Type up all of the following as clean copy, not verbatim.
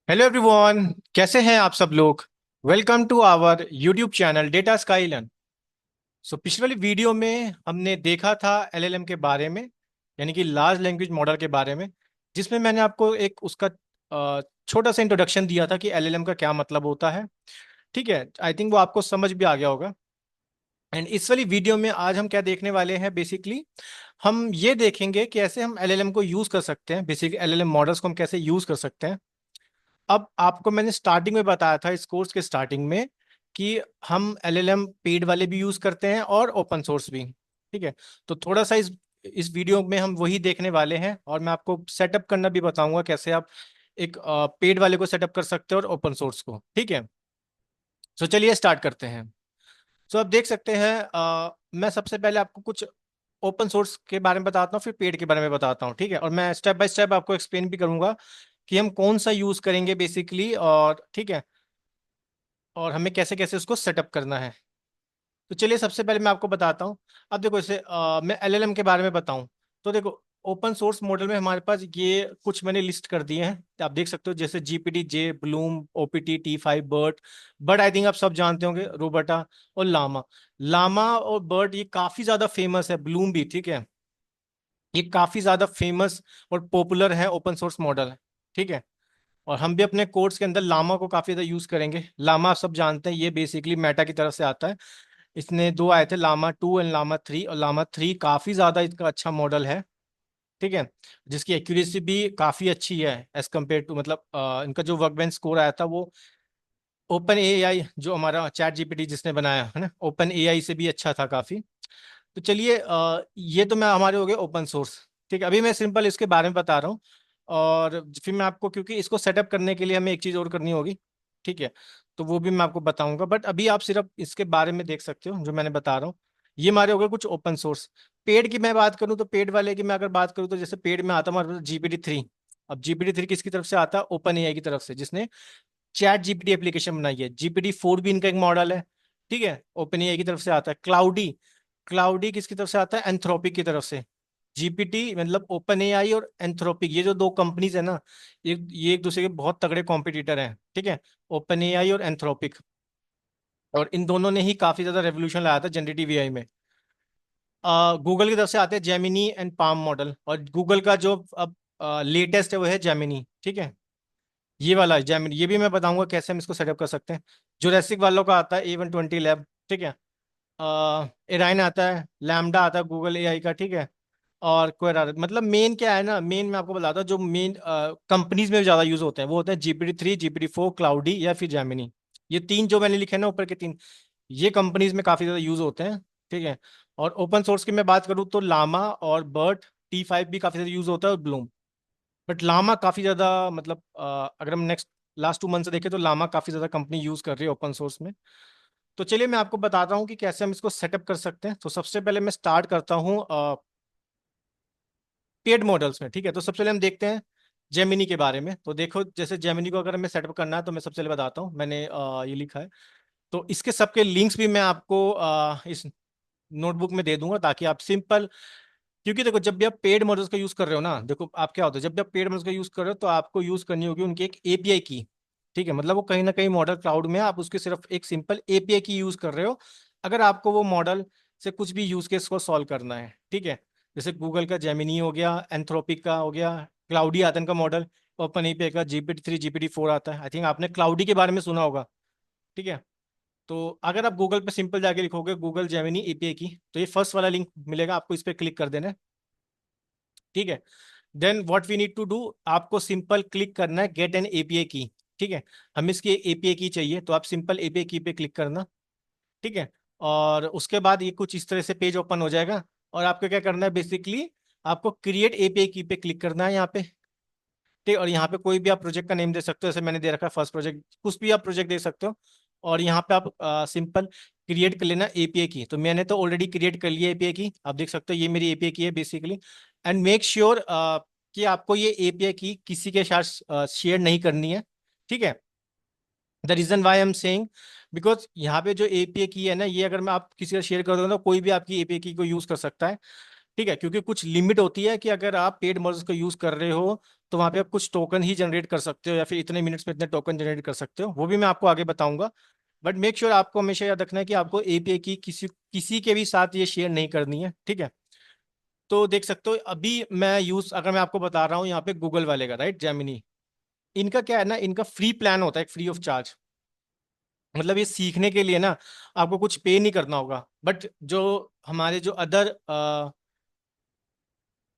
Hello everyone, कैसे हैं आप सब लोग। Welcome to our YouTube channel data skyline. पिछले वाली वीडियो में हमने देखा था एलएलएम के बारे में, यानी कि लार्ज लैंग्वेज मॉडल के बारे में, जिसमें मैंने आपको एक उसका छोटा सा इंट्रोडक्शन दिया था कि एलएलएम का क्या मतलब होता है। ठीक है, आई थिंक वो आपको समझ भी आ गया होगा। एंड इस वाली वीडियो में आज हम क्या देखने वाले हैं, बेसिकली हम ये देखेंगे कि कैसे हम एलएलएम को यूज कर सकते हैं, बेसिकली एलएलएम मॉडल्स को हम कैसे यूज कर सकते हैं। अब आपको मैंने स्टार्टिंग में बताया था, इस कोर्स के स्टार्टिंग में, कि हम एलएलएम पेड वाले भी यूज करते हैं और ओपन सोर्स भी। ठीक है, तो थोड़ा सा इस वीडियो में हम वही देखने वाले हैं, और मैं आपको सेटअप करना भी बताऊंगा कैसे आप एक पेड वाले को सेटअप कर सकते हैं और ओपन सोर्स को। ठीक है, तो चलिए स्टार्ट करते हैं। आप देख सकते हैं, मैं सबसे पहले आपको कुछ ओपन सोर्स के बारे में बताता हूँ, फिर पेड के बारे में बताता हूँ। ठीक है, और मैं स्टेप बाय स्टेप आपको एक्सप्लेन भी करूंगा कि हम कौन सा यूज करेंगे बेसिकली, और ठीक है, और हमें कैसे कैसे उसको सेटअप करना है। तो चलिए सबसे पहले मैं आपको बताता हूँ। अब देखो, इसे मैं एलएलएम के बारे में बताऊं, तो देखो ओपन सोर्स मॉडल में हमारे पास ये कुछ मैंने लिस्ट कर दिए हैं, तो आप देख सकते हो, जैसे GPT J, Bloom, OPT, T5, BERT. BERT I think आप सब जानते होंगे, रोबर्टा और लामा। लामा और बर्ट ये काफी ज्यादा फेमस है, ब्लूम भी। ठीक है, ये काफी ज्यादा फेमस और पॉपुलर है ओपन सोर्स मॉडल है। ठीक है, और हम भी अपने कोर्स के अंदर लामा को काफी ज्यादा यूज करेंगे। लामा आप सब जानते हैं, ये बेसिकली मेटा की तरफ से आता है। इसने दो आए थे, लामा 2 एंड लामा 3, और लामा 3 काफी ज्यादा इसका अच्छा मॉडल है। ठीक है, जिसकी एक्यूरेसी भी काफी अच्छी है एज कम्पेयर टू, मतलब इनका जो वर्कबेंच स्कोर आया था वो ओपन एआई, जो हमारा चैट जीपीटी जिसने बनाया है ना, ओपन एआई से भी अच्छा था काफी। तो चलिए, ये तो मैं हमारे हो गए ओपन सोर्स। ठीक है, अभी मैं सिंपल इसके बारे में बता रहा हूँ, और फिर मैं आपको, क्योंकि इसको सेटअप करने के लिए हमें एक चीज़ और करनी होगी। ठीक है, तो वो भी मैं आपको बताऊंगा, बट अभी आप सिर्फ इसके बारे में देख सकते हो जो मैंने बता रहा हूँ। ये हमारे हो गए कुछ ओपन सोर्स। पेड की मैं बात करूँ, तो पेड वाले की मैं अगर बात करूँ, तो जैसे पेड में आता है हमारे GPT 3। अब GPT 3 किसकी तरफ से आता है? ओपन एआई की तरफ से, जिसने चैट जीपीटी एप्लीकेशन बनाई है। GPT 4 भी इनका एक मॉडल है। ठीक है, ओपन एआई की तरफ से आता है। क्लाउडी, क्लाउडी किसकी तरफ से आता है? एंथ्रोपिक की तरफ से। जीपीटी मतलब ओपन एआई और एंथ्रोपिक, ये जो दो कंपनीज है ना, ये एक दूसरे के बहुत तगड़े कॉम्पिटिटर हैं। ठीक है, ओपन एआई और एंथ्रोपिक, और इन दोनों ने ही काफी ज्यादा रेवोल्यूशन लाया था जनरेटिव एआई में। गूगल की तरफ से आते हैं जेमिनी एंड पाम मॉडल, और गूगल का जो अब लेटेस्ट है वो है जेमिनी। ठीक है, ये वाला जेमिनी, ये भी मैं बताऊंगा कैसे हम इसको सेटअप कर सकते हैं। जुरासिक वालों का आता है A120 लैब। ठीक है, एराइन आता है, लैम्डा आता है गूगल एआई का। ठीक है, और क्वेरा। मतलब मेन क्या है ना, मेन मैं आपको बताता हूँ, जो मेन कंपनीज में ज्यादा यूज होते हैं वो होते हैं GPT 3, GPT 4, क्लाउडी या फिर जेमिनी। ये तीन जो मैंने लिखे हैं ना ऊपर के तीन, ये कंपनीज में काफी ज्यादा यूज होते हैं। ठीक है, और ओपन सोर्स की मैं बात करूँ तो लामा और बर्ट, T5 भी काफी ज्यादा यूज होता है, और ब्लूम। बट लामा काफी ज्यादा, मतलब अगर हम नेक्स्ट लास्ट 2 मंथ से देखें, तो लामा काफी ज्यादा कंपनी यूज कर रही है ओपन सोर्स में। तो चलिए मैं आपको बताता हूँ कि कैसे हम इसको सेटअप कर सकते हैं। तो सबसे पहले मैं स्टार्ट करता हूँ पेड मॉडल्स में। ठीक है, तो सबसे पहले हम देखते हैं जेमिनी के बारे में। तो देखो, जैसे जेमिनी को अगर हमें सेटअप करना है, तो मैं सबसे पहले बताता हूँ, मैंने ये लिखा है। तो इसके सबके लिंक्स भी मैं आपको इस नोटबुक में दे दूंगा, ताकि आप सिंपल, क्योंकि देखो जब भी आप पेड मॉडल्स का यूज कर रहे हो ना, देखो आप क्या होता है, जब भी आप पेड मॉडल्स का यूज कर रहे हो, तो आपको यूज करनी होगी उनकी एक एपीआई की। ठीक है, मतलब वो कहीं ना कहीं मॉडल क्लाउड में है, आप उसके सिर्फ एक सिंपल एपीआई की यूज कर रहे हो, अगर आपको वो मॉडल से कुछ भी यूज केस को सॉल्व करना है। ठीक है, जैसे गूगल का जेमिनी हो गया, एंथ्रोपिक का हो गया, क्लाउडी आता है इनका मॉडल, ओपन एपीआई का GPT 3, GPT 4 आता है। आई थिंक आपने क्लाउडी के बारे में सुना होगा। ठीक है, तो अगर आप गूगल पे सिंपल जाके लिखोगे गूगल जेमिनी एपीआई की, तो ये फर्स्ट वाला लिंक मिलेगा, आपको इस पर क्लिक कर देना है। ठीक है, then what we need to do, आपको सिंपल क्लिक करना है गेट एन एपीआई की। ठीक है, हम इसकी एपीआई की चाहिए, तो आप सिंपल एपीआई की पे क्लिक करना। ठीक है, और उसके बाद ये कुछ इस तरह से पेज ओपन हो जाएगा, और आपको क्या करना है, बेसिकली आपको क्रिएट एपीआई की पे क्लिक करना है यहाँ पे। ठीक, और यहाँ पे कोई भी आप प्रोजेक्ट का नेम दे सकते हो, जैसे मैंने दे रखा है फर्स्ट प्रोजेक्ट, कुछ भी आप प्रोजेक्ट दे सकते हो। और यहाँ पे आप सिंपल क्रिएट कर लेना एपीआई की। तो मैंने तो ऑलरेडी क्रिएट कर लिया एपीआई की, आप देख सकते हो ये मेरी एपीआई की है बेसिकली। एंड मेक श्योर कि आपको ये एपीआई की किसी के साथ शेयर नहीं करनी है। ठीक है, the reason why I'm saying, because यहाँ पे जो एपीआई की है ना, ये अगर मैं आप किसी का शेयर कर दूंगा, तो कोई भी आपकी एपीआई की को यूज कर सकता है। ठीक है, क्योंकि कुछ लिमिट होती है कि अगर आप पेड मॉडल्स को यूज कर रहे हो तो वहां पे आप कुछ टोकन ही जनरेट कर सकते हो, या फिर इतने मिनट्स में इतने टोकन जनरेट कर सकते हो, वो भी मैं आपको आगे बताऊंगा। बट मेक श्योर आपको हमेशा याद रखना है कि आपको एपीआई की किसी किसी के भी साथ ये शेयर नहीं करनी है, ठीक है। तो देख सकते हो अभी मैं यूज, अगर मैं आपको बता रहा हूँ यहाँ पे गूगल वाले का, राइट, जेमिनी, इनका क्या है ना, इनका फ्री प्लान होता है, फ्री ऑफ चार्ज। मतलब ये सीखने के लिए ना आपको कुछ पे नहीं करना होगा। बट जो हमारे जो अदर,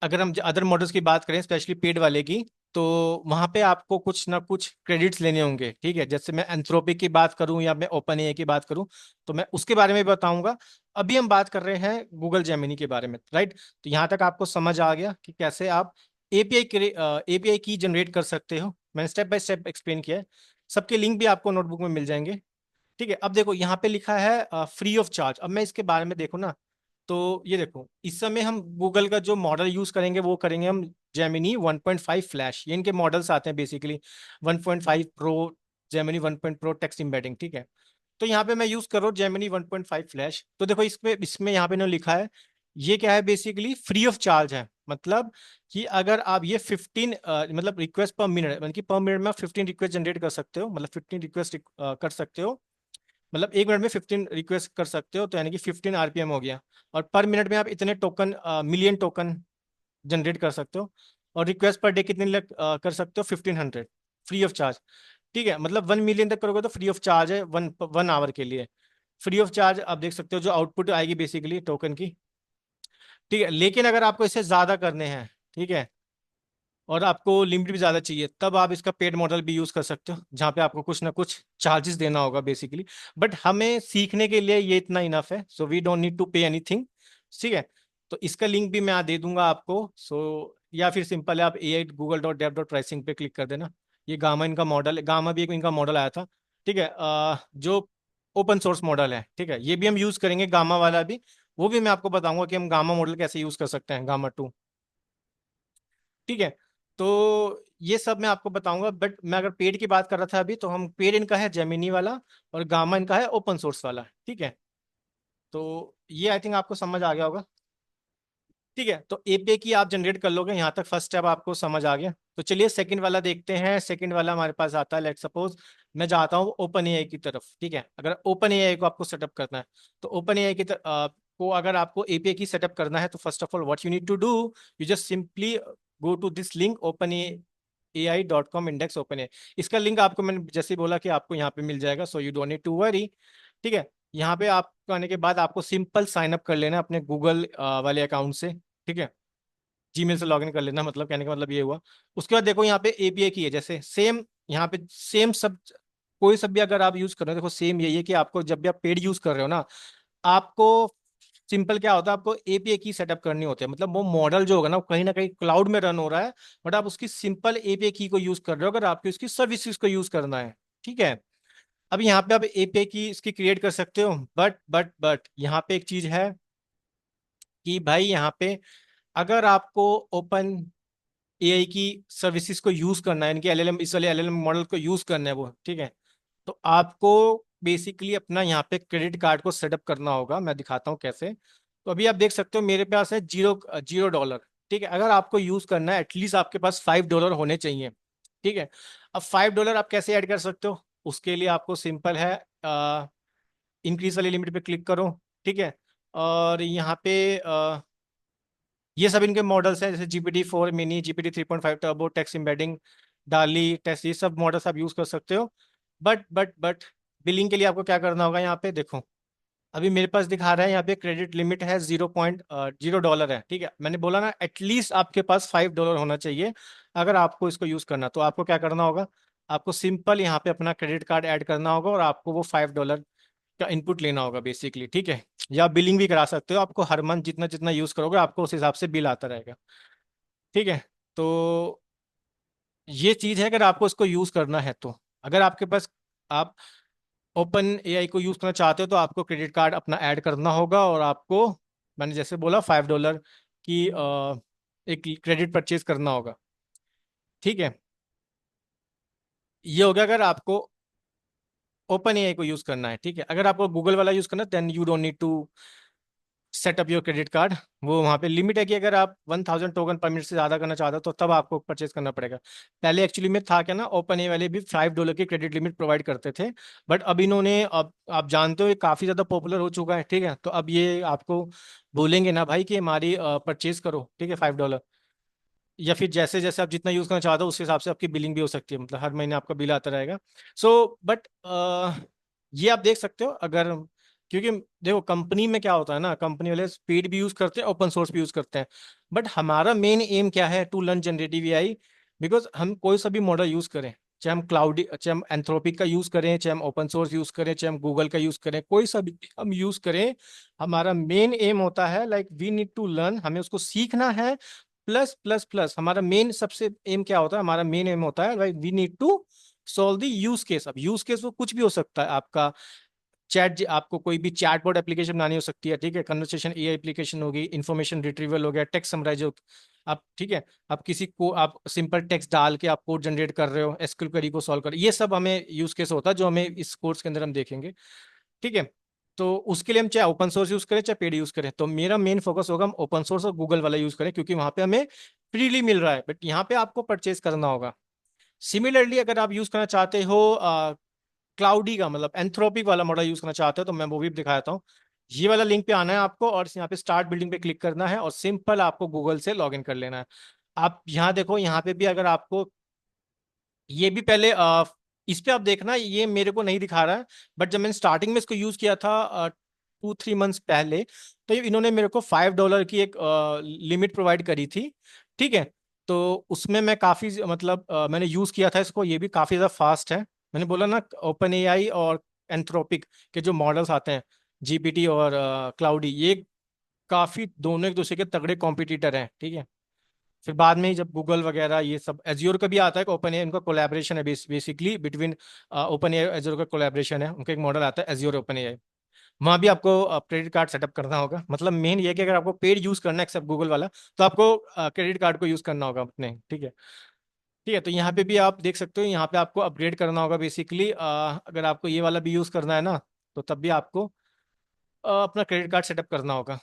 अगर हम अदर मॉडल्स की बात करें, स्पेशली पेड वाले की, तो वहां पे आपको कुछ ना कुछ क्रेडिट्स लेने होंगे, ठीक है। जैसे मैं एंथ्रोपिक की बात करूं या मैं ओपन एआई की बात करूं, तो मैं उसके बारे में बताऊंगा। अभी हम बात कर रहे हैं गूगल जेमिनी के बारे में, राइट। तो यहाँ तक आपको समझ आ गया कि कैसे आप एपीआई की जनरेट कर सकते हो। मैंने स्टेप बाय स्टेप एक्सप्लेन किया है। सबके लिंक भी आपको नोटबुक में मिल जाएंगे, ठीक है। अब देखो यहाँ पे लिखा है फ्री ऑफ चार्ज। अब मैं इसके बारे में देखो ना, तो ये देखो, इस समय हम गूगल का जो मॉडल यूज करेंगे वो करेंगे हम जेमिनी 1.5 फ्लैश। ये इनके मॉडल्स आते हैं basically, 1.5 pro, Gemini 1 pro text embedding, ठीक है। तो यहाँ पे मैं यूज कर रहा हूँ जेमिनी 1.5 फ्लैश। तो देखो इसमें इसमें यहाँ पे इन्होंने लिखा है, ये क्या है, बेसिकली फ्री ऑफ चार्ज है। मतलब कि अगर आप ये 15 मतलब रिक्वेस्ट पर मिनट, मतलब कि पर मिनट में आप 15 रिक्वेस्ट जनरेट कर सकते हो, मतलब 15 रिक्वेस्ट कर सकते हो, मतलब 1 मिनट में 15 रिक्वेस्ट कर सकते हो, तो यानी कि 15 आरपीएम हो गया। और पर मिनट में आप इतने टोकन, मिलियन टोकन जनरेट कर सकते हो। और रिक्वेस्ट पर डे कितने कर सकते हो, 1500, फ्री ऑफ चार्ज, ठीक है। मतलब 1 मिलियन तक करोगे तो फ्री ऑफ चार्ज है, 1 आवर के लिए फ्री ऑफ चार्ज। आप देख सकते हो जो आउटपुट आएगी बेसिकली टोकन की, ठीक है। लेकिन अगर आपको इससे ज्यादा करने हैं, ठीक है, और आपको लिमिट भी ज्यादा चाहिए, तब आप इसका पेड मॉडल भी यूज कर सकते हो, जहाँ पे आपको कुछ ना कुछ चार्जेस देना होगा बेसिकली। बट हमें सीखने के लिए ये इतना इनफ है, so we don't need to pay anything, ठीक है। तो इसका लिंक भी मैं दे दूंगा आपको। सो या फिर सिंपल है, आप ai.google.dev.pricing पे क्लिक कर देना। ये गामा इनका मॉडल है, गामा भी एक इनका मॉडल आया था, ठीक है, जो ओपन सोर्स मॉडल है, ठीक है। ये भी हम यूज करेंगे गामा वाला भी, वो भी मैं आपको बताऊंगा कि हम गामा मॉडल कैसे यूज कर सकते हैं, गामा 2, ठीक है। तो ये सब मैं आपको बताऊंगा। बट मैं अगर पेड की बात कर रहा था अभी, तो हम पेड इनका है जेमिनी वाला, और गामा इनका है ओपन सोर्स वाला, ठीक है। तो ये आई थिंक आपको समझ आ गया होगा, ठीक है। तो एपीआई की आप जनरेट कर लोगे, यहाँ तक फर्स्ट स्टेप आपको समझ आ गया। तो चलिए सेकंड वाला देखते हैं। सेकंड वाला हमारे पास आता है, लेट सपोज मैं जाता हूँ ओपन एआई की तरफ, ठीक है। अगर ओपन एआई को आपको सेटअप करना है, तो ओपन एआई की तरफ को अगर आपको एपीआई की सेटअप करना है, तो first of all what you need to do, you just simply go to this link, open ai.com index open a. इसका लिंक आपको मैंने जैसे ही बोला कि आपको यहाँ पे मिल जाएगा, so you don't need to worry, ठीक है। यहाँ पे आपको आने के बाद आपको सिंपल साइन अप कर लेना है अपने गूगल वाले अकाउंट से, ठीक है। जीमेल से लॉगिन कर लेना, मतलब कहने का मतलब ये हुआ। उसके बाद देखो यहाँ पे एपीआई की है, जैसे सेम यहाँ पे सेम सब, कोई सब भी अगर आप यूज कर रहे हो, देखो सेम यही है कि आपको जब भी आप पेड यूज कर रहे हो ना, आपको सिंपल क्या होता है, आपको एपीआई की सेटअप करनी होती है। मतलब वो मॉडल जो होगा ना कहीं क्लाउड में रन हो रहा है, बट आप उसकी सिंपल एपीआई की को यूज कर रहे हो, अगर आपको उसकी सर्विसेज को यूज करना है, ठीक है। अब यहाँ पे आप एपीआई की इसकी क्रिएट कर सकते हो, बट यहाँ पे एक चीज है कि भाई यहाँ पे अगर आपको ओपन एआई की सर्विसेज को यूज करना है, इनके एलएलएम, इस वाले एलएलएम मॉडल को यूज करना है वो, ठीक है। तो आपको बेसिकली अपना यहाँ पे क्रेडिट कार्ड को सेटअप करना होगा। मैं दिखाता हूँ कैसे। तो अभी आप देख सकते हो मेरे पास है जीरो जीरो डॉलर, ठीक है। अगर आपको यूज करना है, एटलीस्ट आपके पास $5 होने चाहिए, ठीक है। अब $5 आप कैसे ऐड कर सकते हो, उसके लिए आपको सिंपल है, इंक्रीज वाली लिमिट पे क्लिक करो, ठीक है। और यहाँ पे ये सब इनके मॉडल्स हैं, जैसे GPT-4 mini, GPT 3.5 turbo, text embedding, डाली टेक्स्ट, ये सब मॉडल्स आप यूज कर सकते हो। बट बिलिंग के लिए आपको क्या करना होगा, यहाँ पे देखो अभी मेरे पास दिखा रहा है यहाँ पे क्रेडिट लिमिट है $0.0 है, ठीक है। मैंने बोला ना एटलीस्ट आपके पास $5 होना चाहिए अगर आपको इसको यूज करना। तो आपको क्या करना होगा, आपको सिंपल यहाँ पे अपना क्रेडिट कार्ड ऐड करना होगा, और आपको वो $5 का इनपुट लेना होगा बेसिकली, ठीक है। या बिलिंग भी करा सकते हो, आपको हर मंथ जितना जितना यूज करोगे आपको उस हिसाब से बिल आता रहेगा, ठीक है। तो ये चीज है, अगर आपको इसको यूज करना है तो, अगर आपके पास आप ओपन एआई को यूज करना चाहते हो, तो आपको क्रेडिट कार्ड अपना ऐड करना होगा, और आपको मैंने जैसे बोला $5 की एक क्रेडिट परचेज करना होगा, ठीक है। ये हो गया अगर आपको ओपन एआई को यूज करना है, ठीक है। अगर आपको गूगल वाला यूज करना है, then you don't need to setup your credit card. वो वहाँ पे लिमिट है कि अगर आप 1000 टोकन पर मिनट से ज़्यादा करना चाहते हो तो तब आपको परचेज करना पड़ेगा। पहले एक्चुअली में था क्या ना, ओपन ए वाले भी $5 की क्रेडिट लिमिट प्रोवाइड करते थे। बट अब इन्होंने, अब आप जानते हो ये काफ़ी ज़्यादा पॉपुलर हो चुका है, ठीक है। तो अब ये आपको बोलेंगे ना भाई कि हमारी परचेज करो, ठीक है, $5। या फिर जैसे जैसे आप जितना यूज़ करना चाहते हो उस हिसाब से आपकी बिलिंग भी हो सकती है, मतलब हर महीने आपका बिल आता रहेगा। सो बट ये आप देख सकते हो अगर, क्योंकि देखो कंपनी में क्या होता है ना, कंपनी वाले पेड भी यूज करते हैं, ओपन सोर्स भी यूज करते हैं। बट हमारा मेन एम क्या है, to learn generative AI. Because हम कोई सा भी मॉडल यूज करें, चाहे हम क्लाउड, चाहे हम एंथ्रोपिक का यूज करें, चाहे हम ओपन सोर्स यूज करें, चाहे हम गूगल का यूज करें, कोई सा भी हम यूज करें, हमारा मेन एम होता है like we need to learn, हमें उसको सीखना है। प्लस प्लस प्लस हमारा मेन सबसे एम क्या होता है, हमारा मेन एम होता है like we need to solve the use case. अब यूज केस वो कुछ भी हो सकता है आपका। आपको कोई भी चैटबॉट एप्लीकेशन बनानी हो सकती है, ठीक है, कन्वर्सेशन एआई एप्लीकेशन होगी, इन्फॉर्मेशन रिट्रीवल हो गया, टेक्स्ट समराइज हो, आप ठीक है, आप किसी को आप सिंपल टेक्स्ट डाल के आप कोड जनरेट कर रहे हो, एसक्यूएल क्वेरी को सॉल्व कर, ये सब हमें यूज केस होता है जो हमें इस कोर्स के अंदर हम देखेंगे, ठीक है। तो उसके लिए हम चाहे ओपन सोर्स यूज करें चाहे पेड यूज करें, तो मेरा मेन फोकस होगा हम ओपन सोर्स और गूगल वाला यूज करें क्योंकि वहां पे हमें फ्रीली मिल रहा है, बट यहाँ पे आपको परचेज करना होगा। सिमिलरली अगर आप यूज करना चाहते हो क्लाउडी का, मतलब एंथ्रोपिक वाला मॉडल यूज करना चाहते हो, तो मैं वो भी दिखाता हूँ। ये वाला लिंक पे आना है आपको और यहाँ पे स्टार्ट बिल्डिंग पे क्लिक करना है और सिंपल आपको गूगल से लॉगिन कर लेना है। आप यहाँ देखो, यहाँ पे भी अगर आपको ये भी पहले इस पे आप देखना, ये मेरे को नहीं दिखा रहा है, बट जब मैंने स्टार्टिंग में इसको यूज किया था 2-3 मंथ्स पहले, तो इन्होंने मेरे को $5 की एक लिमिट प्रोवाइड करी थी, ठीक है। तो उसमें मैं काफी मतलब मैंने यूज किया था इसको, ये भी काफी ज्यादा फास्ट है। मैंने बोला ना, ओपन एआई और एंथ्रोपिक के जो मॉडल्स आते हैं, जीपीटी और क्लाउडी, ये काफी दोनों एक दूसरे के तगड़े कॉम्पिटिटर हैं, ठीक है। फिर बाद में ही जब गूगल वगैरह ये सब, एज्योर का भी आता है, ओपन एआई उनका कोलैबोरेशन है, basically between open AI azure का कोलैबोरेशन है, उनका एक मॉडल आता है एज्योर ओपन एआई। वहाँ भी आपको क्रेडिट कार्ड सेटअप करना होगा। मतलब मेन ये है कि अगर आपको पेड यूज करना है एक्सेप्ट गूगल वाला, तो आपको क्रेडिट कार्ड को यूज करना होगा अपने, ठीक है। ठीक है, तो यहाँ पे भी आप देख सकते हो, यहाँ पे आपको अपग्रेड करना होगा बेसिकली। अगर आपको ये वाला भी यूज करना है ना, तो तब भी आपको अपना क्रेडिट कार्ड सेटअप करना होगा,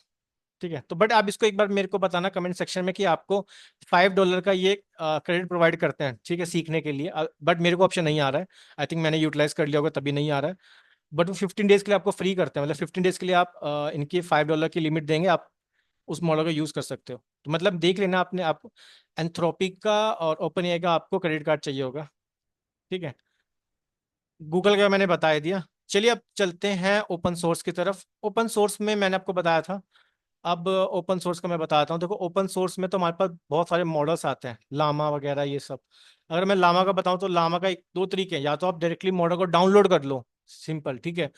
ठीक है। तो बट आप इसको एक बार मेरे को बताना कमेंट सेक्शन में कि आपको $5 का ये क्रेडिट प्रोवाइड करते हैं, ठीक है, सीखने के लिए। बट मेरे को ऑप्शन नहीं आ रहा है, आई थिंक मैंने यूटिलाइज कर लिया होगा तभी नहीं आ रहा है। बट वो 15 डेज के लिए आपको फ्री करते हैं, मतलब 15 डेज के लिए आप इनकी $5 की लिमिट देंगे, आप उस मॉडल का यूज कर सकते हो। तो मतलब देख लेना आपने, आप एंथ्रोपिक का और ओपन एआई का आपको क्रेडिट कार्ड चाहिए होगा, ठीक है। गूगल का मैंने बता दिया। चलिए अब चलते हैं ओपन सोर्स की तरफ। ओपन सोर्स में मैंने आपको बताया था, अब ओपन सोर्स का मैं बताता हूँ। देखो ओपन सोर्स में तो हमारे पास बहुत सारे मॉडल्स आते हैं, लामा वगैरह ये सब। अगर मैं लामा का बताऊँ तो लामा का एक दो तरीके हैं, या तो आप डायरेक्टली मॉडल को डाउनलोड कर लो, सिंपल, ठीक है।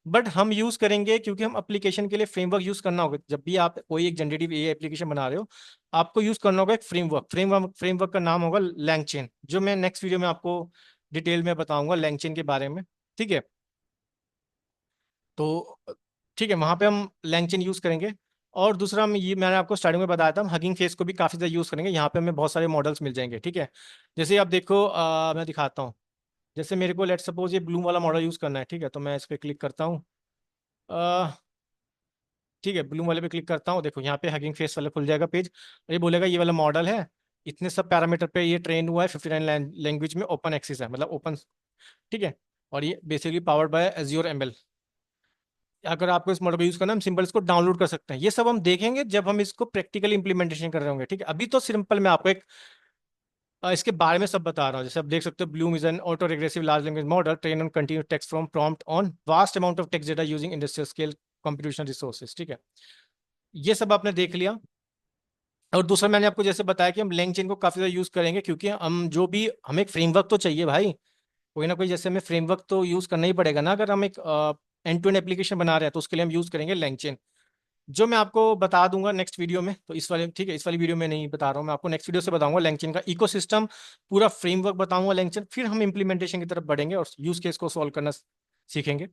बट हम यूज करेंगे क्योंकि हम एप्लीकेशन के लिए फ्रेमवर्क यूज करना होगा। जब भी आप कोई एक जनरेटिव एआई एप्लीकेशन बना रहे हो, आपको यूज करना होगा एक फ्रेमवर्क का नाम होगा लैंगचेन, जो मैं नेक्स्ट वीडियो में आपको डिटेल में बताऊंगा लैंगचेन के बारे में, ठीक है। तो ठीक है, वहां पे हम लैंगचेन यूज करेंगे। और दूसरा, हम ये मैंने आपको स्टार्टिंग में बताया था, हम हगिंग फेस को भी काफी ज्यादा यूज करेंगे। यहाँ पे हमें बहुत सारे मॉडल्स मिल जाएंगे, ठीक है। जैसे आप देखो, मैं दिखाता हूँ। जैसे मेरे को लेट सपोज ये ब्लू वाला मॉडल यूज करना है, ठीक है, तो मैं इस पर क्लिक करता हूँ। ठीक है, ब्लू वाले पे क्लिक करता हूँ, देखो यहाँ पे हगिंग फेस वाला खुल जाएगा पेज, और ये बोलेगा ये वाला मॉडल है, इतने सब पैरामीटर पे ये ट्रेन हुआ है, 59 लैंग्वेज में, ओपन एक्सेस है, मतलब ओपन, ठीक है। और ये basically powered by azure ML. अगर आपको इस मॉडल को यूज करना है, हम सिंपल इसको डाउनलोड कर सकते हैं। ये सब हम देखेंगे जब हम इसको प्रैक्टिकल इंप्लीमेंटेशन कर रहे होंगे, ठीक है। अभी तो सिंपल मैं आपको एक इसके बारे में सब बता रहा हूँ। जैसे आप देख सकते हो, Bloom is an auto regressive large language model train on continuous text from prompt on vast amount of text data using industrial scale computation resources, ठीक है। ये सब आपने देख लिया। और दूसरा मैंने आपको जैसे बताया कि हम लैंग चेन को काफी ज्यादा यूज करेंगे क्योंकि हम जो भी, हमें एक फ्रेमवर्क तो चाहिए भाई, कोई ना कोई, जैसे हमें फ्रेमवर्क तो यूज करना ही पड़ेगा ना। अगर हम एक एंड टू एंड एप्लीकेशन बना रहे हैं तो उसके लिए हम यूज करेंगे लैंगचेन, जो मैं आपको बता दूंगा नेक्स्ट वीडियो में। तो इस वाले, ठीक है, इस वाली वीडियो में नहीं बता रहा हूँ, मैं आपको नेक्स्ट वीडियो से बताऊंगा लैंगचेन का इकोसिस्टम, पूरा फ्रेमवर्क बताऊंगा लैंगचेन, फिर हम इंप्लीमेंटेशन की तरफ बढ़ेंगे और यूज केस को सॉल्व करना सीखेंगे।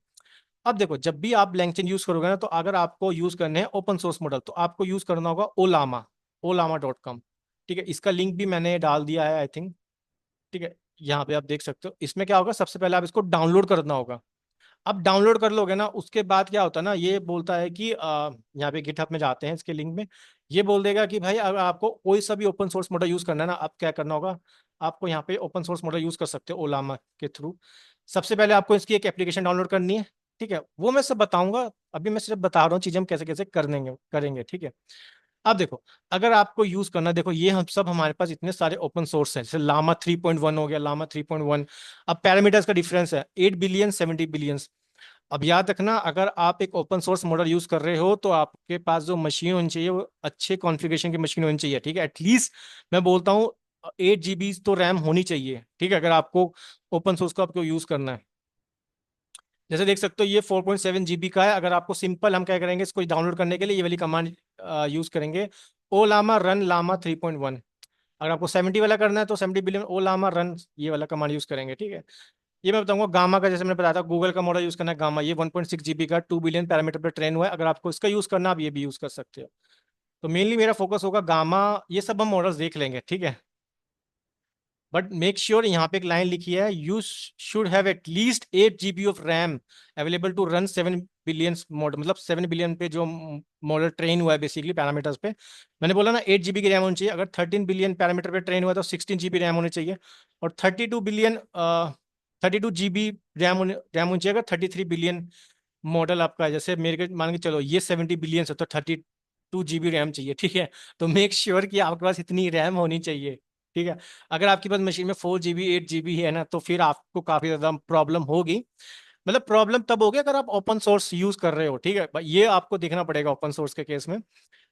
अब देखो, जब भी आप लैंगचेन यूज करोगे ना, तो अगर आपको यूज करने हैं ओपन सोर्स मॉडल, तो आपको यूज करना होगा ओलामा, ओलामा.com, ठीक है। इसका लिंक भी मैंने डाल दिया है आई थिंक, ठीक है। यहाँ पे आप देख सकते हो, इसमें क्या होगा, सबसे पहले आप इसको डाउनलोड करना होगा। अब डाउनलोड कर लोगे ना, उसके बाद क्या होता है ना, ये बोलता है कि यहाँ पे गिटहब में जाते हैं, इसके लिंक में ये बोल देगा कि भाई अगर आपको कोई सा भी ओपन सोर्स मॉडल यूज करना है ना, आप क्या करना होगा, आपको यहाँ पे ओपन सोर्स मॉडल यूज कर सकते हो ओलामा के थ्रू। सबसे पहले आपको इसकी एक एप्लीकेशन डाउनलोड करनी है, ठीक है, वो मैं सब बताऊंगा। अभी मैं सिर्फ बता रहा हूँ चीजें हम कैसे कैसे करेंगे करेंगे, ठीक है। अब देखो, अगर आपको यूज करना, देखो ये हम सब, हमारे पास इतने सारे ओपन सोर्स हैं, जैसे लामा 3.1 हो गया, लामा 3.1। अब पैरामीटर्स का डिफरेंस है 8 बिलियन 70 बिलियन। अब याद रखना, अगर आप एक ओपन सोर्स मॉडल यूज कर रहे हो तो आपके पास जो मशीन होनी चाहिए वो अच्छे कॉन्फ़िगरेशन की मशीन होनी चाहिए, ठीक है। एटलीस्ट मैं बोलता हूँ 8 GB तो रैम होनी चाहिए, ठीक है, अगर आपको ओपन सोर्स को आपको यूज करना है। जैसे देख सकते हो ये 4.7 GB का है। अगर आपको सिंपल, हम क्या करेंगे, इसको डाउनलोड करने के लिए ये वाली कमांड यूज करेंगे, ओ लामा रन लामा 3.1। अगर आपको 70 वाला करना है तो 70 बिलियन ओ लामा रन, ये वाला कमांड यूज करेंगे, ठीक है। ये मैं बताऊंगा गामा का, जैसे मैंने बताया था गूगल का मॉडल यूज करना है गामा, ये 1.6 GB का 2 बिलियन पैरामीटर पर ट्रेन हुआ है। अगर आपको इसका यूज करना है, आप ये भी यूज कर सकते हो। तो मेनली मेरा फोकस होगा गामा। ये सब हम मॉडल्स देख लेंगे, ठीक है। बट मेक श्योर, यहाँ पे एक लाइन लिखी है, you should have at least 8 GB of RAM available to run 7 billion model, मतलब 7 बिलियन पे जो मॉडल ट्रेन हुआ है बेसिकली पैरामीटर्स पे। मैंने बोला ना 8 GB की रैम होनी चाहिए। अगर 13 बिलियन पैरामीटर पे ट्रेन हुआ है तो 16 GB रैम होनी चाहिए। और 32 GB रैम होनी चाहिए अगर 33 बिलियन मॉडल आपका है। जैसे मेरे को मान के चलो ये 70 बिलियन है तो 32 GB रैम चाहिए, ठीक है। तो मेक श्योर कि आपके पास इतनी रैम होनी चाहिए, ठीक है। अगर आपके पास मशीन में 4 GB 8 GB है ना, तो फिर आपको काफी ज्यादा प्रॉब्लम होगी। मतलब प्रॉब्लम तब होगी अगर आप ओपन सोर्स यूज कर रहे हो, ठीक है, ये आपको देखना पड़ेगा ओपन सोर्स के केस में।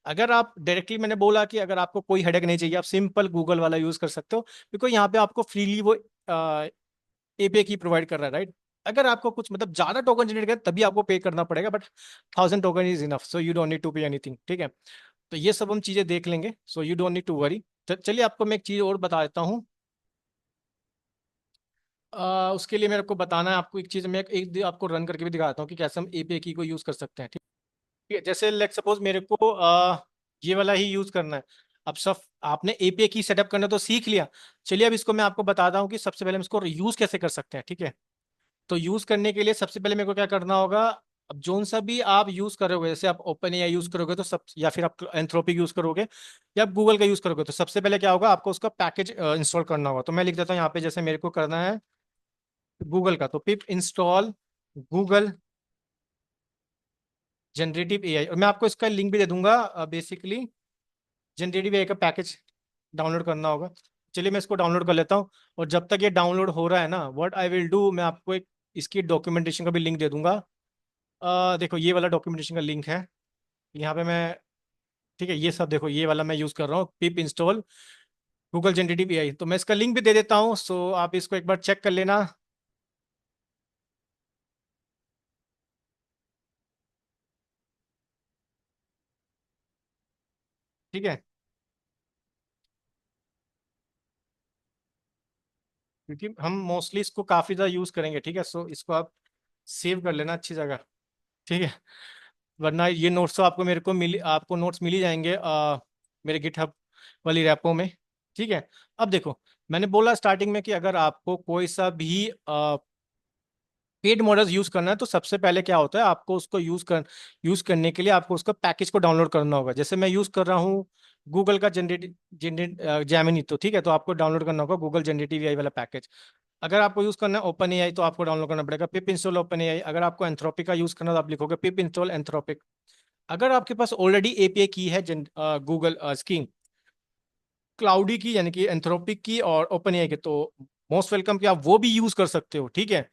अगर आप डायरेक्टली, मैंने बोला कि अगर आपको कोई हेडेक नहीं चाहिए, आप सिंपल गूगल वाला यूज कर सकते हो, बिकॉज यहाँ पे आपको फ्रीली वो एपीआई की प्रोवाइड कर रहा है, राइट। अगर आपको कुछ मतलब ज्यादा टोकन जनरेट कर तभी आपको पे करना पड़ेगा, but 1000 token is enough, so you don't need to pay anything, ठीक है। तो ये सब हम चीजें देख लेंगे, so you don't need to worry. चलिए आपको मैं एक चीज और बता देता हूँ। उसके लिए मेरे को बताना है, आपको एक चीज मैं आपको रन करके भी दिखाता हूँ कि कैसे हम एपीआई की को यूज कर सकते हैं, ठीक है। जैसे लेट सपोज मेरे को ये वाला ही यूज करना है। अब सब आपने एपीआई की सेटअप करना तो सीख लिया। चलिए अब इसको मैं आपको बताता हूँ कि सबसे पहले हम इसको यूज कैसे कर सकते हैं, ठीक है। तो यूज करने के लिए सबसे पहले मेरे को क्या करना होगा, अब जोन सा भी आप यूज करोगे, जैसे आप ओपन एआई यूज करोगे तो सब, या फिर आप एंथ्रोपिक यूज करोगे, या आप गूगल का यूज करोगे, तो सबसे पहले क्या होगा, आपको उसका पैकेज इंस्टॉल करना होगा। तो मैं लिख देता हूँ यहाँ पे, जैसे मेरे को करना है गूगल का, तो पिप इंस्टॉल गूगल जनरेटिव एआई, और मैं आपको इसका लिंक भी दे दूंगा। बेसिकली जनरेटिव एआई का पैकेज डाउनलोड करना होगा। चलिए मैं इसको डाउनलोड कर लेता हूँ। और जब तक ये डाउनलोड हो रहा है ना, व्हाट आई विल डू, मैं आपको एक इसकी डॉक्यूमेंटेशन का भी लिंक दे दूंगा। देखो ये वाला डॉक्यूमेंटेशन का लिंक है यहाँ पे मैं, ठीक है। ये सब देखो, ये वाला मैं यूज कर रहा हूँ, पिप इंस्टॉल गूगल जनरेटिव एआई। तो मैं इसका लिंक भी दे देता हूँ, सो आप इसको एक बार चेक कर लेना, ठीक है। क्योंकि हम मोस्टली इसको काफी ज्यादा यूज करेंगे, ठीक है। सो इसको आप सेव कर लेना अच्छी जगह, ठीक है। वरना ये नोट्स तो आपको, मेरे को मिली, आपको नोट्स मिल ही जाएंगे मेरे गिटहब वाली रैपो में, ठीक है। अब देखो, मैंने बोला स्टार्टिंग में कि अगर आपको कोई सा भी पेड मॉडल्स यूज करना है तो सबसे पहले क्या होता है, आपको उसको यूज करने के लिए आपको उसका पैकेज को डाउनलोड करना होगा। जैसे मैं यूज कर रहा हूँ गूगल का जनरेट जैमिनी, तो ठीक है, तो आपको डाउनलोड करना होगा गूगल जनरेटिव एआई वाला पैकेज। अगर आपको यूज करना है ओपन एआई तो आपको डाउनलोड करना पड़ेगा पिप इंस्टॉल ओपन एआई। अगर आपको एंथ्रोपिक का यूज करना है तो आप लिखोगे पिप इंस्टॉल एंथ्रोपिक। अगर आपके पास ऑलरेडी एपीआई की है गूगल की क्लाउडी की, यानी कि एंथ्रोपिक की और ओपन एआई की, तो मोस्ट वेलकम कि आप वो भी यूज कर सकते हो, ठीक है।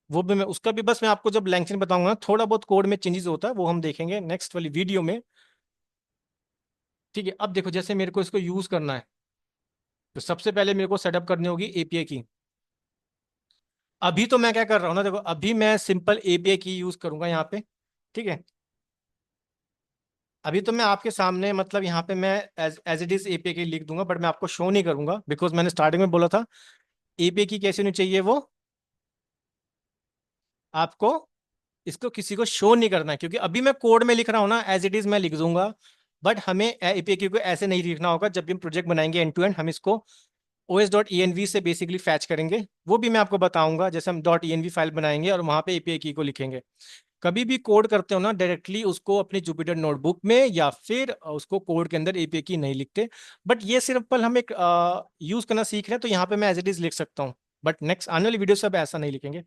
वो भी मैं उसका भी, बस मैं आपको जब लैंग्वेज बताऊंगा ना, थोड़ा बहुत कोड में चेंजेस होता है, वो हम देखेंगे नेक्स्ट वाली वीडियो में, ठीक है। अब देखो, जैसे मेरे को इसको यूज करना है तो सबसे पहले मेरे को सेटअप करनी होगी एपीआई की। अभी तो मैं क्या कर रहा हूँ ना, देखो अभी मैं सिंपल एपीआई की यूज करूंगा यहाँ पे, ठीक है। अभी तो मैं आपके सामने, मतलब यहाँ पे मैं as as it is API की लिख दूंगा, बट मैं आपको शो नहीं करूंगा, बिकॉज मैंने स्टार्टिंग में बोला था एपीआई की कैसे होनी चाहिए, वो आपको इसको किसी को शो नहीं करना है, क्योंकि अभी मैं कोड में लिख रहा हूँ ना, एज इट इज मैं लिख दूंगा। बट हमें एपीआई को ऐसे नहीं लिखना होगा। जब भी हम प्रोजेक्ट बनाएंगे एंड टू एंड, हम इसको os.env से बेसिकली फैच करेंगे, वो भी मैं आपको बताऊंगा। जैसे हम .env फाइल बनाएंगे और वहां पे एपीआई की को लिखेंगे। कभी भी कोड करते हो ना, डायरेक्टली उसको अपनी जुपिटर नोटबुक में या फिर उसको कोड के अंदर एपीआई की नहीं लिखते। बट ये सिर्फ पल हम एक यूज करना सीख रहे हैं, तो यहाँ पे मैं एज इट इज लिख सकता हूँ। बट नेक्स्ट आने वाली वीडियो से अब ऐसा नहीं लिखेंगे।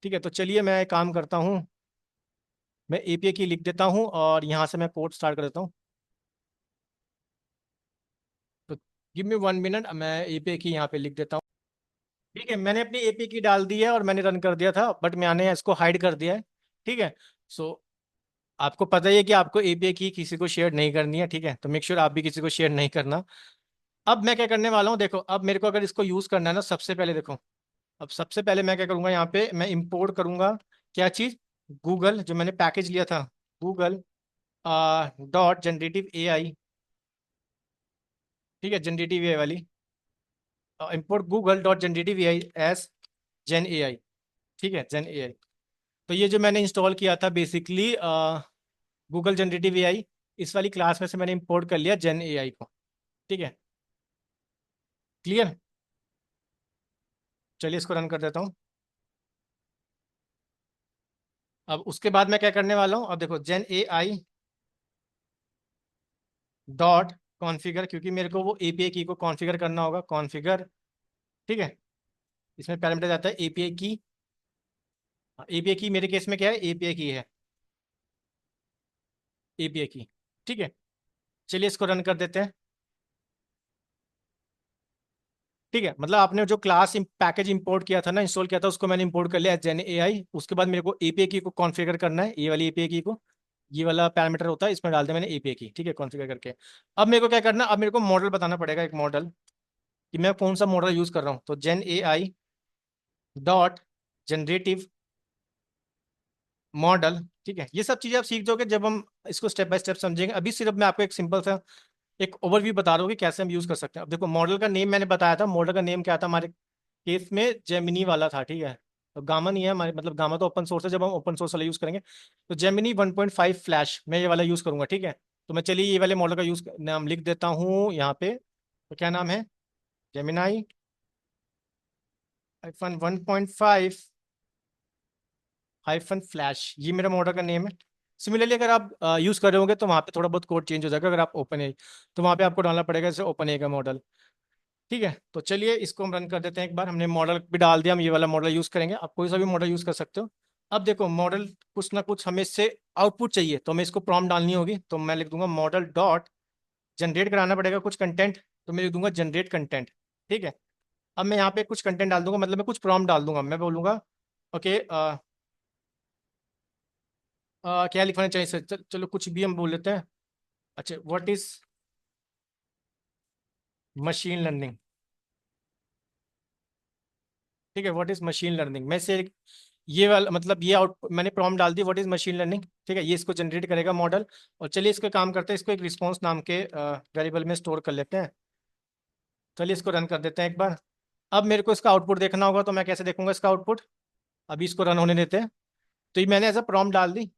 ठीक है, तो चलिए मैं एक काम करता हूँ, मैं एपीआई की लिख देता हूँ और यहाँ से मैं कोड स्टार्ट कर देता हूँ। तो गिव मी 1 मिनट, मैं एपीआई की यहाँ पे लिख देता हूँ। ठीक है, मैंने अपनी एपीआई की डाल दी है और मैंने रन कर दिया था, बट मैंने इसको हाइड कर दिया है। ठीक है। सो आपको पता ही है कि आपको एपीआई की किसी को शेयर नहीं करनी है। ठीक है, तो मेक श्योर आप भी किसी को शेयर नहीं करना। अब मैं क्या करने वाला हूँ, देखो अब मेरे को अगर इसको यूज करना है ना, सबसे पहले देखो, अब सबसे पहले मैं क्या करूंगा, यहाँ पे मैं इंपोर्ट करूंगा क्या चीज, गूगल जो मैंने पैकेज लिया था, गूगल .जनरेटिव AI। ठीक है, जनरेटिव एआई वाली, import Google .generative AI as gen AI। ठीक है, जेन AI। तो ये जो मैंने इंस्टॉल किया था बेसिकली गूगल .जनरेटिव AI, इस वाली क्लास में से मैंने इंपोर्ट कर लिया जेन AI को। ठीक है, क्लियर। चलिए इसको रन कर देता हूँ। अब उसके बाद मैं क्या करने वाला हूँ, अब देखो जेन AI डॉट कॉन्फ़िगर, क्योंकि मेरे को वो एपीआई की को कॉन्फ़िगर करना होगा, कॉन्फ़िगर। ठीक है, इसमें पैरामीटर आता है एपीआई की। एपीआई की मेरे केस में क्या है, एपीआई की है, एपीआई की। ठीक है, चलिए इसको रन कर देते हैं। ठीक है, मतलब आपने जो क्लास पैकेज इंपोर्ट किया था ना, इंस्टॉल किया था, उसको मैंने इंपोर्ट कर लिया जेन AI। उसके बाद मेरे को एपीआई की को कॉन्फ़िगर करना है, ये वाली एपीआई की को, ये वाला पैरामीटर होता है, इसमें डाल दिया मैंने एपीआई की। ठीक है, कॉन्फ़िगर करके अब मेरे को क्या करना, अब मेरे को मॉडल बताना पड़ेगा, एक मॉडल, कि मैं कौन सा मॉडल यूज कर रहा हूँ। तो जेन AI डॉट जनरेटिव मॉडल। ठीक है, ये सब चीजें आप सीख जाओगे जब हम इसको स्टेप बाय स्टेप समझेंगे। अभी सिर्फ मैं आपको एक सिंपल सा एक ओवरव्यू बता रहा हूँ कि कैसे हम यूज कर सकते हैं। अब देखो मॉडल का नेम मैंने बताया था, मॉडल का नेम क्या था हमारे केस में, जेमिनी वाला था। ठीक है, तो गामा नहीं है हमारे, मतलब गामा तो ओपन सोर्स है, जब हम ओपन सोर्स वाला यूज करेंगे तो जेमिनी 1.5 फ्लैश मैं ये वाला यूज करूंगा। ठीक है, तो मैं चलिए ये वाले मॉडल का यूज नाम लिख देता हूँ यहाँ पे। तो क्या नाम है, जेमिनाई -1.5 फ्लैश, ये मेरा मॉडल का नेम है। सिमिलरली अगर आप यूज कर रहे होंगे तो वहाँ पे थोड़ा बहुत कोड चेंज हो जाएगा। अगर आप ओपन है तो वहाँ पे आपको डालना पड़ेगा जैसे ओपन ए का मॉडल। ठीक है, तो चलिए इसको हम रन कर देते हैं एक बार। हमने मॉडल भी डाल दिया, हम ये वाला मॉडल यूज करेंगे, आप कोई सा भी मॉडल यूज कर सकते हो। अब देखो मॉडल कुछ ना कुछ हमें इससे आउटपुट चाहिए, तो हमें इसको प्रॉम्प्ट डालनी होगी। तो मैं लिख दूंगा मॉडल डॉट जनरेट कराना पड़ेगा कुछ कंटेंट, तो मैं लिख दूंगा जनरेट कंटेंट। ठीक है, अब मैं यहाँ पे कुछ कंटेंट डाल दूंगा, मतलब मैं कुछ प्रॉम्प्ट डाल दूंगा। मैं बोलूंगा ओके, क्या लिखवाना चाहिए सर, चलो कुछ भी हम बोल लेते हैं। अच्छा, व्हाट इज मशीन लर्निंग। ठीक है, व्हाट इज मशीन लर्निंग, मैं से ये वाला मतलब ये आउट मैंने प्रॉम्प्ट डाल दी, व्हाट इज मशीन लर्निंग। ठीक है, ये इसको जनरेट करेगा मॉडल। और चलिए इसको काम करते हैं, इसको एक रिस्पॉन्स नाम के वेरिएबल में स्टोर कर लेते हैं। चलिए इसको रन कर देते हैं एक बार। अब मेरे को इसका आउटपुट देखना होगा, तो मैं कैसे देखूंगा इसका आउटपुट, अभी इसको रन होने देते हैं। तो ये मैंने एज अ प्रॉम्प्ट डाल दी।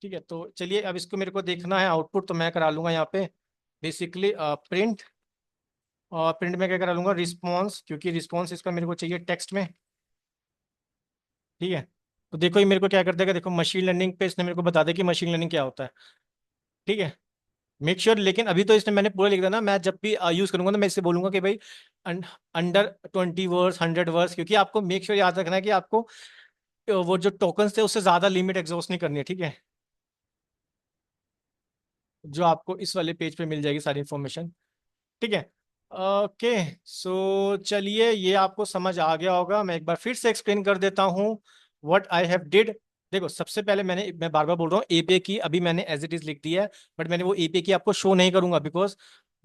ठीक है, तो चलिए अब इसको मेरे को देखना है आउटपुट, तो मैं करा लूंगा यहाँ पे बेसिकली प्रिंट, और प्रिंट में क्या करा लूंगा, रिस्पॉन्स, क्योंकि रिस्पॉन्स इसका मेरे को चाहिए टेक्स्ट में। ठीक है, तो देखो ये मेरे को क्या कर देगा, देखो मशीन लर्निंग पे इसने मेरे को बता दिया कि मशीन लर्निंग क्या होता है। ठीक है, मेक श्योर लेकिन अभी तो इसने मैंने पूरा लिख दिया ना, मैं जब भी यूज करूंगा ना मैं इससे बोलूंगा कि भाई अंडर 20 वर्ड्स 100 वर्ड्स, क्योंकि आपको मेक श्योर याद रखना है कि आपको वो जो टोकन्स थे उससे ज्यादा लिमिट एग्जॉस्ट नहीं करनी है। ठीक है, जो आपको इस वाले पेज पे मिल जाएगी सारी इन्फॉर्मेशन। ठीक है, ओके। सो चलिए ये आपको समझ आ गया होगा, मैं एक बार फिर से एक्सप्लेन कर देता हूँ व्हाट आई हैव डिड। देखो सबसे पहले मैं बार बार बोल रहा हूँ एपीआई की अभी मैंने एज इट इज लिख दी है, बट मैंने वो एपीआई की आपको शो नहीं करूंगा, बिकॉज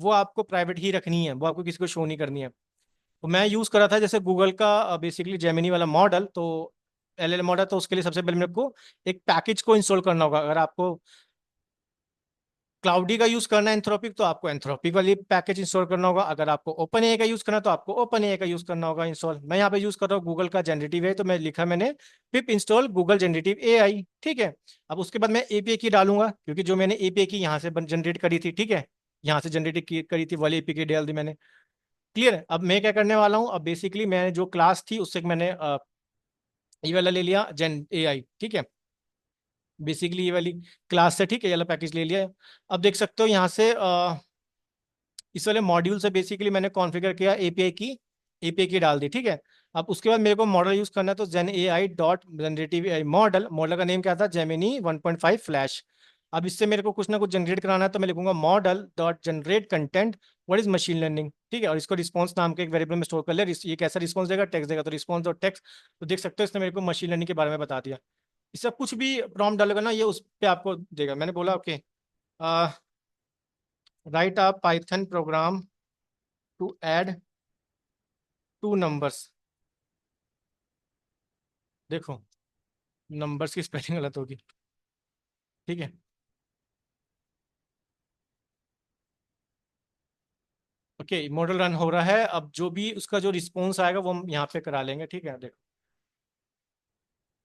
वो आपको प्राइवेट ही रखनी है, वो आपको किसी को शो नहीं करनी है। तो मैं यूज करा था जैसे गूगल का बेसिकली जेमिनी वाला मॉडल, तो एलएल मॉडल, तो उसके लिए सबसे पहले मेरे को एक पैकेज को इंस्टॉल करना होगा। अगर आपको क्लाउडी का यूज करना है एंथ्रोपिक, तो आपको एंथ्रोपिक वाली पैकेज इंस्टॉल करना होगा। अगर आपको ओपन एआई का यूज करना है तो आपको ओपन एआई का यूज करना होगा इंस्टॉल। मैं यहाँ पे यूज कर रहा हूँ गूगल का जनरेटिव है, तो मैं लिखा मैंने पिप इंस्टॉल गूगल जनरेटिव एआई। ठीक है, अब उसके बाद मैं एपीआई की डालूंगा, क्योंकि जो मैंने एपीआई की यहाँ से जनरेट करी थी, ठीक है, यहाँ से जनरेट करी थी वाली एपीआई की डाल दी मैंने। क्लियर है? अब मैं क्या करने वाला हूँ, अब बेसिकली मैंने जो क्लास थी उससे मैंने ये वाला ले लिया जेन एआई, ठीक है। बेसिकली ये वाली क्लास से, ठीक है, ये वाला पैकेज ले लिया है। अब देख सकते हो यहाँ से इस वाले मॉड्यूल से बेसिकली मैंने कॉन्फ़िगर किया एपीआई की डाल दी, ठीक है। अब उसके बाद मेरे को मॉडल यूज करना है, तो gen A I dot generative A I model, model का नेम क्या था, जेमिनी 1.5 फ्लैश। अब इससे मेरे को कुछ ना कुछ जनरेट कराना है, तो मैं लिखूंगा model dot generate content what is machine learning, ठीक है। और इसको रिस्पॉन्स नाम के एक वेरिएबल में स्टोर कर ले। ये कैसा रिस्पॉन्स देगा, टेक्स्ट देगा, तो रिस्पॉन्स और टेक्स्ट। तो देख सकते हो इसने मेरे को मशीन लर्निंग के बारे में बता दिया। इससे कुछ भी प्रॉम्प्ट डालेगा ना, ये उस पे आपको देगा। मैंने बोला okay, write a Python program to add two numbers. देखो, नंबर्स की स्पेलिंग गलत होगी, ठीक है। ओके, मॉडल रन हो रहा है। अब जो भी उसका जो रिस्पॉन्स आएगा वो हम यहाँ पे करा लेंगे, ठीक है। देखो,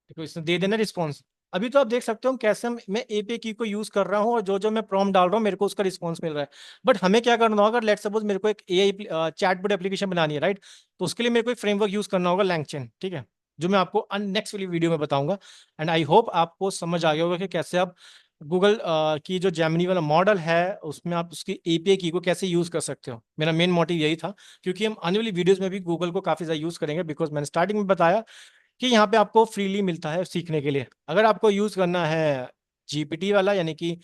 देखो इसने दे देना रिस्पॉन्स। अभी तो आप देख सकते हो कैसे मैं एपीआई की को यूज कर रहा हूँ, और जो जो मैं प्रॉम्प्ट डाल रहा हूँ मेरे को उसका रिस्पॉन्स मिल रहा है। बट हमें क्या करना होगा, अगर लेट सपोज मेरे को एक एआई चैटबॉट एप्लीकेशन बनानी है, राइट, तो उसके लिए मेरे को एक फ्रेमवर्क यूज करना होगा, लैंगचेन, ठीक है, जो मैं आपको नेक्स्ट वाली वीडियो में बताऊंगा। एंड आई होप आपको समझ आ गया होगा कि कैसे आप गूगल की जो जेमिनी वाला मॉडल है उसमें आप उसकी एपीआई की को कैसे यूज कर सकते हो। मेरा मेन मोटिव यही था, क्योंकि हम आने वाली वीडियोस में भी गूगल को काफी ज्यादा यूज करेंगे, बिकॉज मैंने स्टार्टिंग में बताया कि यहाँ पे आपको फ्रीली मिलता है सीखने के लिए। अगर आपको यूज करना है जीपीटी वाला, यानी कि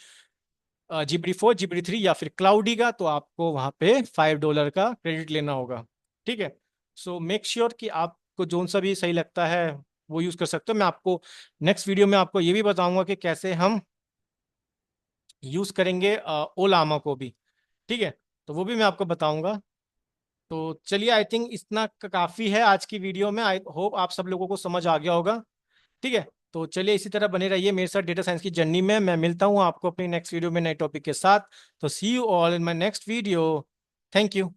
GPT-4, GPT-3 या फिर क्लाउडी का, तो आपको वहाँ पे $5 का क्रेडिट लेना होगा, ठीक है। सो मेक श्योर कि आपको जोन सा भी सही लगता है वो यूज कर सकते हो। मैं आपको नेक्स्ट वीडियो में आपको ये भी बताऊंगा कि कैसे हम यूज करेंगे ओलामा को भी, ठीक है। तो वो भी मैं आपको बताऊंगा। तो चलिए, आई थिंक इतना काफी है आज की वीडियो में। आई होप आप सब लोगों को समझ आ गया होगा, ठीक है। तो चलिए, इसी तरह बने रहिए मेरे साथ डेटा साइंस की जर्नी में। मैं मिलता हूँ आपको अपनी नेक्स्ट वीडियो में नए टॉपिक के साथ। तो see you all in my next video. Thank you.